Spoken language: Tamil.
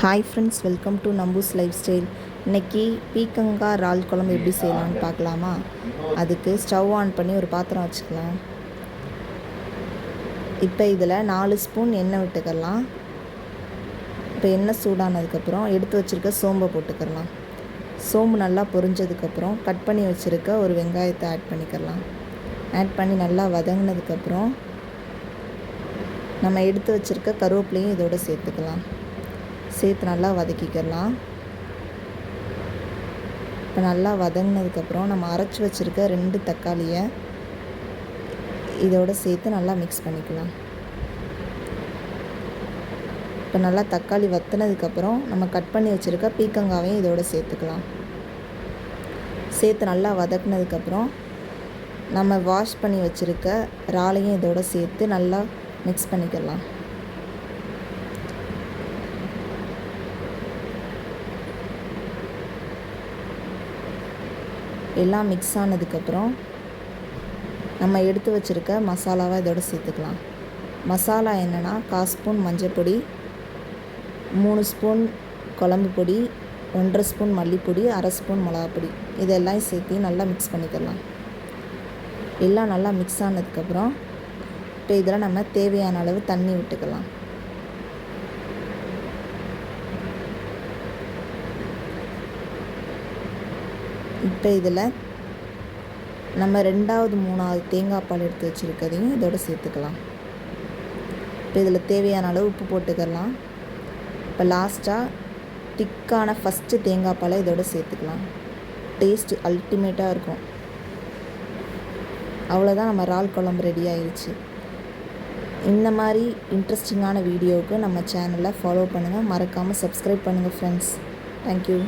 Hi friends, welcome to Nambus லைஃப் ஸ்டைல். இன்றைக்கி பீக்கங்காய் இறால் குழம்பு எப்படி செய்யலான்னு பார்க்கலாமா? அதுக்கு ஸ்டவ் ஆன் பண்ணி ஒரு பாத்திரம் வச்சுக்கலாம். இப்போ இதில் 4 ஸ்பூன் எண்ணெய் விட்டுக்கலாம். இப்போ எண்ணெய் சூடானதுக்கப்புறம் எடுத்து வச்சுருக்க சோம்பை போட்டுக்கலாம். சோம்பு நல்லா பொரிஞ்சதுக்கப்புறம் கட் பண்ணி வச்சுருக்க ஒரு வெங்காயத்தை ஆட் பண்ணிக்கலாம். ஆட் பண்ணி நல்லா வதங்கினதுக்கப்புறம் நம்ம எடுத்து வச்சுருக்க கருவேப்பிலையும் இதோடு சேர்த்துக்கலாம். சேர்த்து நல்லா வதக்கிக்கலாம். இப்போ நல்லா வதங்கினதுக்கப்புறம் நம்ம அரைச்சி வச்சுருக்க 2 தக்காளியை இதோடு சேர்த்து நல்லா மிக்ஸ் பண்ணிக்கலாம். இப்போ நல்லா தக்காளி வற்றினதுக்கப்புறம் நம்ம கட் பண்ணி வச்சுருக்க பீக்கங்காவையும் இதோடு சேர்த்துக்கலாம். சேர்த்து நல்லா வதக்கினதுக்கப்புறம் நம்ம வாஷ் பண்ணி வச்சுருக்க இறாலையும் இதோடு சேர்த்து நல்லா மிக்ஸ் பண்ணிக்கலாம். எல்லாம் மிக்ஸ் ஆனதுக்கப்புறம் நம்ம எடுத்து வச்சுருக்க மசாலாவை இதோடு சேர்த்துக்கலாம். மசாலா என்னென்னா 1/4 ஸ்பூன் மஞ்சள் பொடி, 3 ஸ்பூன் குழம்பு பொடி, 1/2 ஸ்பூன் மல்லிப்பொடி, 1/2 ஸ்பூன் மிளகாப்பொடி, இதெல்லாம் சேர்த்து நல்லா மிக்ஸ் பண்ணிக்கலாம். எல்லாம் நல்லா மிக்ஸ் ஆனதுக்கப்புறம் இப்போ இதில் நம்ம தேவையான அளவு தண்ணி விட்டுக்கலாம். இப்போ இதில் நம்ம 2வது 3வது தேங்காய் பால் எடுத்து வச்சுருக்கதையும் இதோடு சேர்த்துக்கலாம். இப்போ இதில் தேவையான அளவு உப்பு போட்டுக்கலாம். இப்போ லாஸ்ட்டாக திக்கான ஃபஸ்ட்டு தேங்காய் பாலை இதோடு சேர்த்துக்கலாம். டேஸ்ட்டு அல்டிமேட்டாக இருக்கும். அவ்வளோதான், நம்ம இறால் குழம்பு ரெடி ஆயிடுச்சு. இந்த மாதிரி இன்ட்ரெஸ்டிங்கான வீடியோவுக்கு நம்ம சேனலை ஃபாலோ பண்ணுங்கள். மறக்காமல் சப்ஸ்கிரைப் பண்ணுங்கள் ஃப்ரெண்ட்ஸ். தேங்க்யூ.